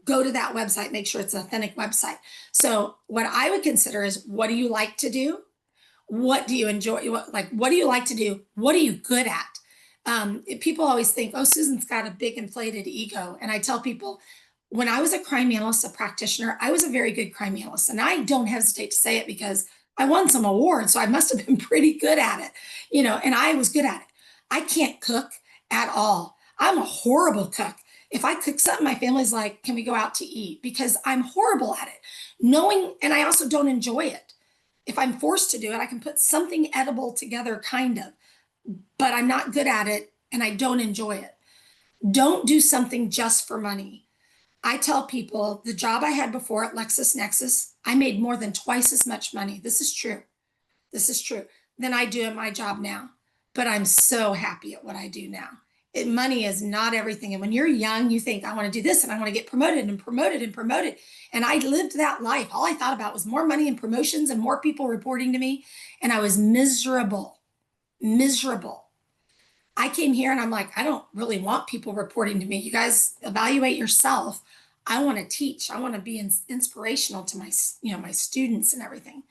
Go to that website, make sure it's an authentic website. So what I would consider is, what do you like to do? What do you enjoy? What do you like to do? What are you good at? People always think, oh, Susan's got a big inflated ego. And I tell people, when I was a crime analyst, a practitioner, I was a very good crime analyst. And I don't hesitate to say it because I won some awards. So I must have been pretty good at it, and I was good at it. I can't cook at all. I'm a horrible cook. If I cook something, my family's like, can we go out to eat? Because I'm horrible at it. And I also don't enjoy it. If I'm forced to do it, I can put something edible together, kind of, but I'm not good at it and I don't enjoy it. Don't do something just for money. I tell people the job I had before at LexisNexis, I made more than twice as much money. This is true. Than I do at my job now. But I'm so happy at what I do now. Money is not everything. And when you're young, you think, I want to do this and I want to get promoted and promoted and promoted. And I lived that life. All I thought about was more money and promotions and more people reporting to me. And I was miserable. I came here and I'm like, I don't really want people reporting to me. You guys evaluate yourself. I want to teach. I want to be inspirational to my students and everything.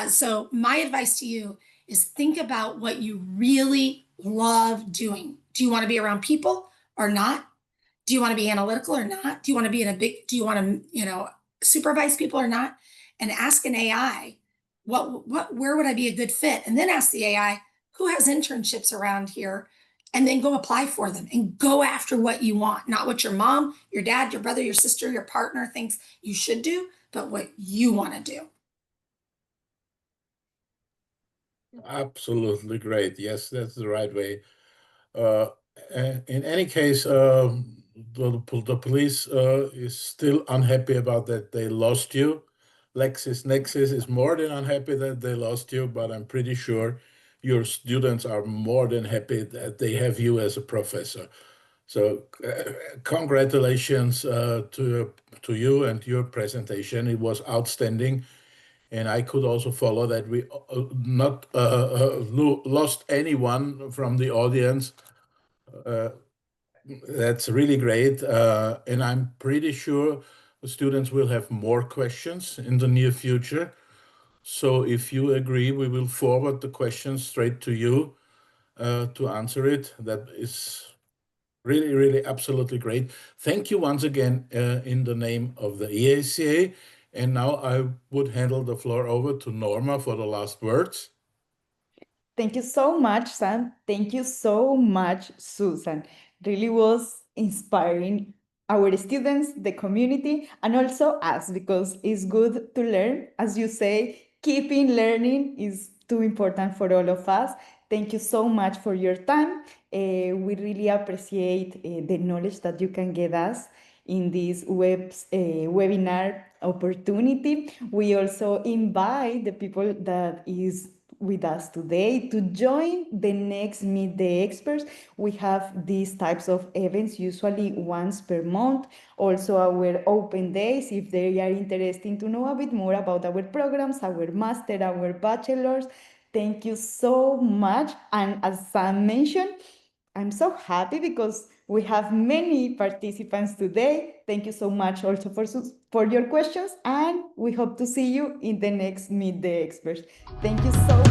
So my advice to you is, think about what you really love doing. Do you want to be around people or not? Do you want to be analytical or not? Do you want to be do you want to, supervise people or not? And ask an AI, where would I be a good fit? And then ask the AI, who has internships around here? And then go apply for them and go after what you want, not what your mom, your dad, your brother, your sister, your partner thinks you should do, but what you want to do. Absolutely great. Yes, that's the right way. In any case, the police is still unhappy about that they lost you. LexisNexis is more than unhappy that they lost you, but I'm pretty sure your students are more than happy that they have you as a professor. So congratulations to you and your presentation. It was outstanding. And I could also follow that we not lost anyone from the audience. That's really great. And I'm pretty sure the students will have more questions in the near future. So if you agree, we will forward the questions straight to you to answer it. That is really, really absolutely great. Thank you once again in the name of the EACA. And now I would handle the floor over to Norma for the last words. Thank you so much, Sam. Thank you so much, Susan. Really was inspiring our students, the community, and also us, because it's good to learn. As you say, keeping learning is too important for all of us. Thank you so much for your time. We really appreciate the knowledge that you can get us in this webinar opportunity. We also invite the people that is with us today to join the next Meet the Experts. We have these types of events usually once per month. Also our open days, if they are interested to know a bit more about our programs, our master, our bachelor's. Thank you so much. And as Sam mentioned, I'm so happy because we have many participants today. Thank you so much also for your questions, and we hope to see you in the next Meet the Experts. Thank you so